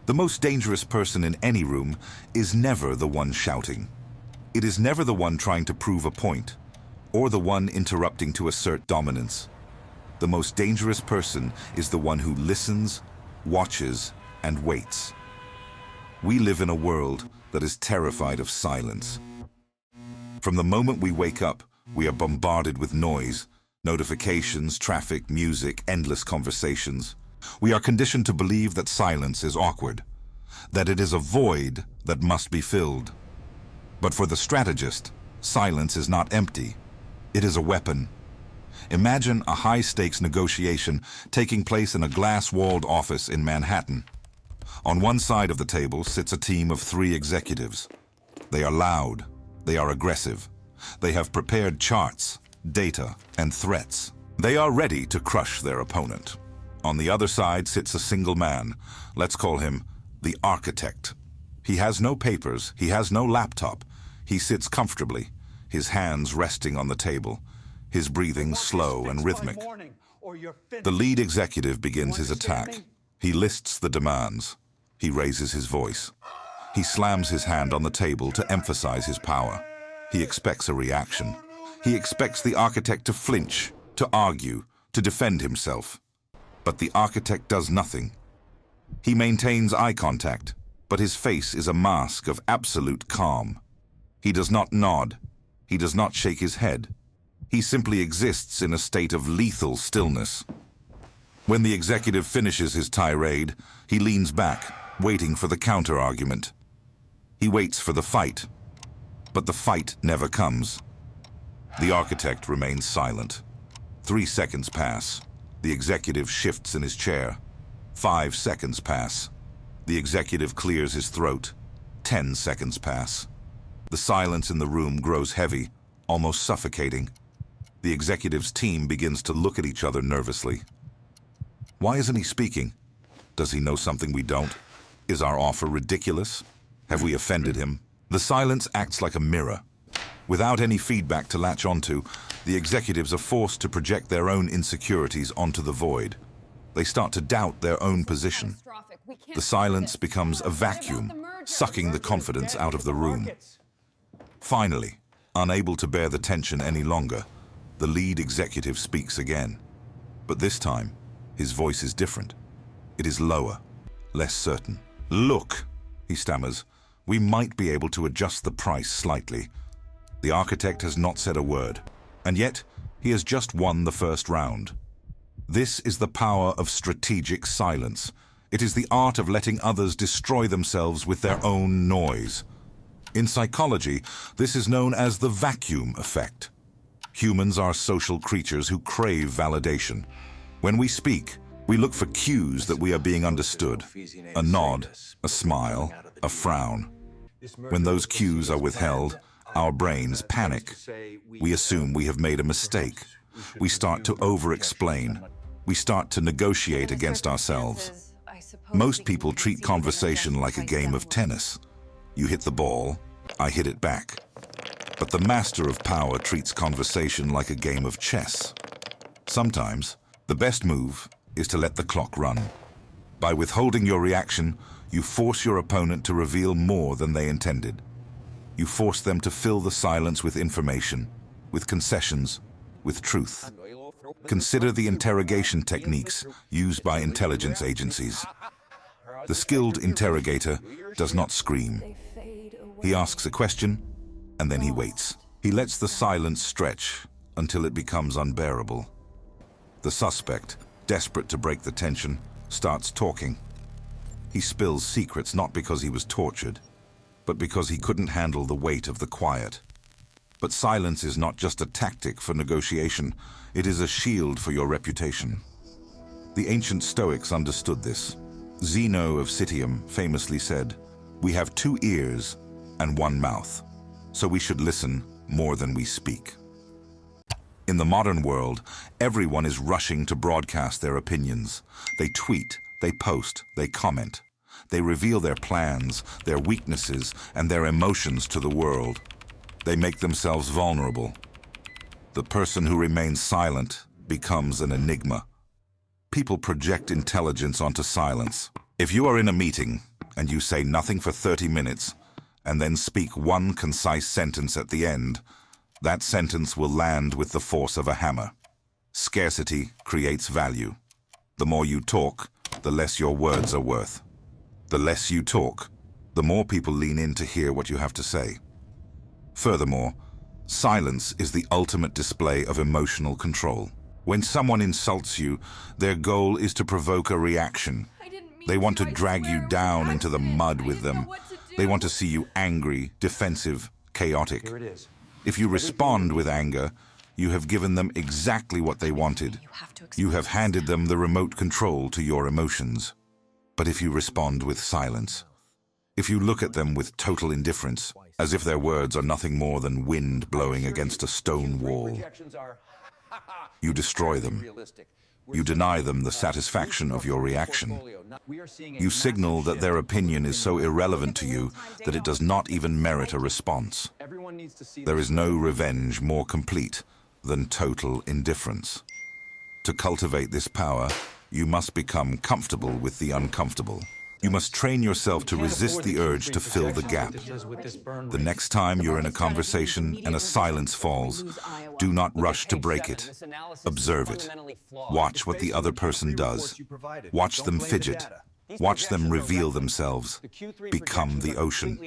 The most dangerous person in any room is never the one shouting. It is never the one trying to prove a point, or the one interrupting to assert dominance. The most dangerous person is the one who listens, watches, and waits. We live in a world that is terrified of silence. From the moment we wake up, we are bombarded with noise, notifications, traffic, music, endless conversations. We are conditioned to believe that silence is awkward, that it is a void that must be filled. But for the strategist, silence is not empty. It is a weapon. Imagine a high-stakes negotiation taking place in a glass-walled office in Manhattan. On one side of the table sits a team of 3 executives. They are loud. They are aggressive. They have prepared charts, data, and threats. They are ready to crush their opponent. On the other side sits a single man. Let's call him the architect. He has no papers. He has no laptop. He sits comfortably, his hands resting on the table, his breathing slow and rhythmic. The lead executive begins his attack. He lists the demands. He raises his voice. He slams his hand on the table to emphasize his power. He expects a reaction. He expects the architect to flinch, to argue, to defend himself. But the architect does nothing. He maintains eye contact, but his face is a mask of absolute calm. He does not nod. He does not shake his head. He simply exists in a state of lethal stillness. When the executive finishes his tirade, he leans back, waiting for the counter-argument. He waits for the fight, but the fight never comes. The architect remains silent. 3 seconds pass. The executive shifts in his chair. 5 seconds pass. The executive clears his throat. 10 seconds pass. The silence in the room grows heavy, almost suffocating. The executive's team begins to look at each other nervously. Why isn't he speaking? Does he know something we don't? Is our offer ridiculous? Have we offended him? The silence acts like a mirror. Without any feedback to latch onto, the executives are forced to project their own insecurities onto the void. They start to doubt their own position. The silence becomes a vacuum, sucking the confidence out of the room. Finally, unable to bear the tension any longer, the lead executive speaks again. But this time, his voice is different. It is lower, less certain. "Look," he stammers, "we might be able to adjust the price slightly." The architect has not said a word, and yet he has just won the first round. This is the power of strategic silence. It is the art of letting others destroy themselves with their own noise. In psychology, this is known as the vacuum effect. Humans are social creatures who crave validation. When we speak, we look for cues that we are being understood. A nod, a smile, a frown. When those cues are withheld, our brains panic. We assume we have made a mistake. We start to over-explain. We start to negotiate against ourselves. Most people treat conversation like a game of tennis. You hit the ball, I hit it back. But the master of power treats conversation like a game of chess. Sometimes, the best move is to let the clock run. By withholding your reaction, you force your opponent to reveal more than they intended. You force them to fill the silence with information, with concessions, with truth. Consider the interrogation techniques used by intelligence agencies. The skilled interrogator does not scream. He asks a question, and then he waits. He lets the silence stretch until it becomes unbearable. The suspect, desperate to break the tension, starts talking. He spills secrets not because he was tortured, but because he couldn't handle the weight of the quiet. But silence is not just a tactic for negotiation, it is a shield for your reputation. The ancient Stoics understood this. Zeno of Citium famously said, "We have 2 ears and 1 mouth, so we should listen more than we speak." In the modern world, everyone is rushing to broadcast their opinions. They tweet, they post, they comment. They reveal their plans, their weaknesses, and their emotions to the world. They make themselves vulnerable. The person who remains silent becomes an enigma. People project intelligence onto silence. If you are in a meeting and you say nothing for 30 minutes, and then speak one concise sentence at the end, that sentence will land with the force of a hammer. Scarcity creates value. The more you talk, the less your words are worth. The less you talk, the more people lean in to hear what you have to say. Furthermore, silence is the ultimate display of emotional control. When someone insults you, their goal is to provoke a reaction. They want to drag you down into the mud with them. They want to see you angry, defensive, chaotic. If you respond with anger, you have given them exactly what they wanted. You have handed them the remote control to your emotions. But if you respond with silence, if you look at them with total indifference, as if their words are nothing more than wind blowing against a stone wall, you destroy them. You deny them the satisfaction of your reaction. You signal that their opinion is so irrelevant to you that it does not even merit a response. There is no revenge more complete than total indifference. To cultivate this power, you must become comfortable with the uncomfortable. You must train yourself to resist the urge to fill the gap. The next time you're in a conversation and a silence falls, do not rush to break it. Observe it. Watch what the other person does. Watch them fidget. Watch them reveal themselves. Become the ocean.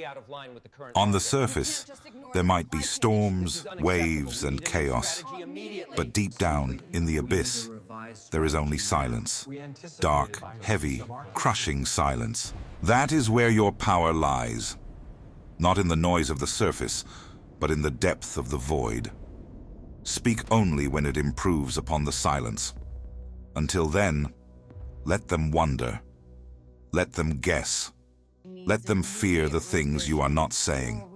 On the surface, there might be storms, waves, and chaos. But deep down, in the abyss, there is only silence. Dark, heavy, crushing silence. That is where your power lies. Not in the noise of the surface, but in the depth of the void. Speak only when it improves upon the silence. Until then, let them wonder. Let them guess. Let them fear the things you are not saying.